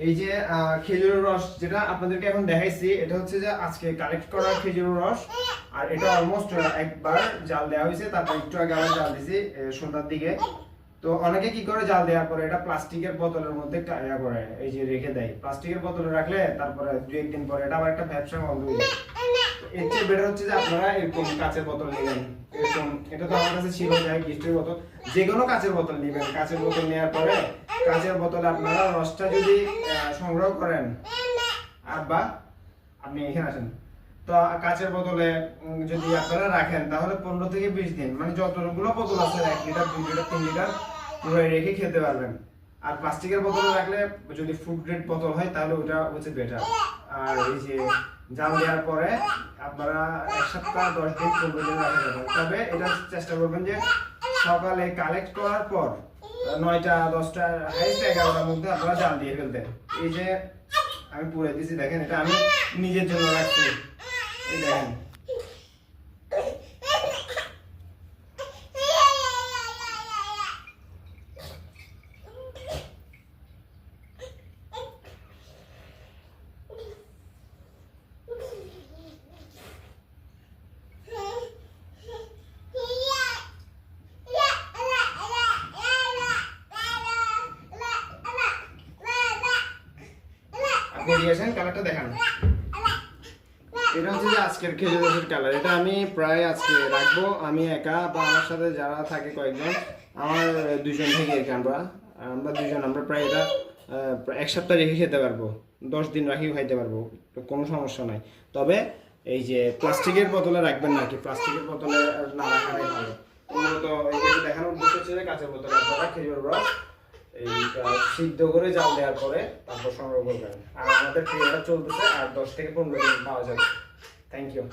এই যে খেজুরের রস যেটা আপনাদেরকে এখন দেখাইছি, এটা হচ্ছে যে আজকে কালেক্ট করা খেজুরের রস। আর এটা অলমোস্ট একবার জাল দেওয়া হয়েছে, তারপর একটু আগে আবার জাল দিয়েছি সন্ধ্যার দিকে। তো অনেকে কি করে জাল দেওয়ার পরে এটা প্লাস্টিকের বোতলের মধ্যে ইয়া করে, এই যে রেখে দেয়। প্লাস্টিকের বোতলে রাখলে তারপরে 2-1 দিন পরে এটা আবার একটা ব্যবসা বন্ধ হয়ে যায়। এর চেয়ে বেটার হচ্ছে যে আপনারা এরকম কাঁচের বোতল নেবেন। এরকম এটা তো আমার কাছে ছিল, যাই মিষ্টির বোতল, যে কোনো কাঁচের বোতল নেবেন। কাঁচের বোতল নেওয়ার পরে কাঁচের বোতলে আপনারা রসটা যদি সংগ্রহ করেন, বা আপনি এখানে আসেন, তো কাঁচের বোতলে যদি আপনারা রাখেন তাহলে 15 থেকে 20 দিন, মানে যতগুলো বোতল আছে 1 লিটার 2 লিটার 3 লিটার পুরো রেখে খেতে পারবেন। আর প্লাস্টিকের বোতলে রাখলে যদি ফুড গ্রেড বোতল হয় তাহলে ওটা হচ্ছে বেটার। আর এই যে জাল দেওয়ার পরে আপনারা 1 সপ্তাহ 10 দিন 15 দিন রাখা যাবেন। তবে এটা চেষ্টা করবেন যে সকালে কালেক্ট করার পর 9টা 10টা হাইস্ট 11টার মধ্যে আপনারা জাল দিয়ে ফেলতেন। এই যে আমি পুরে দিছি, দেখেন এটা আমি নিজের জন্য রাখছি। এই দেখেন আপনি দিয়েছেন, কালারটা দেখান। এটা হচ্ছে যে আজকের খেজুর রসের কালার। এটা আমি প্রায় আজকে রাখবো, আমি একা বা আমার সাথে যারা থাকে কয়েকজন, আমার 2জন থেকে আর কি, আমরা 2জন, আমরা প্রায় এটা 1 সপ্তাহ রেখে খেতে পারবো, 10 দিন রাখিও খাইতে পারবো, কোনো সমস্যা নাই। তবে এই যে প্লাস্টিকের বোতলে রাখবেন না, কি প্লাস্টিকের বোতলে না রাখাটাই ভালো। মূলত এই দেখানোর উদ্দেশ্য হচ্ছে যে কাঁচের বোতলে আপনারা খেজুর রস এইটা সিদ্ধ করে জাল দেওয়ার পরে তারপর সংগ্রহ করবেন। আর আমাদের ট্রেটা চলতেছে, আর 10 থেকে 15 দিন পাওয়া যাবে। Thank you.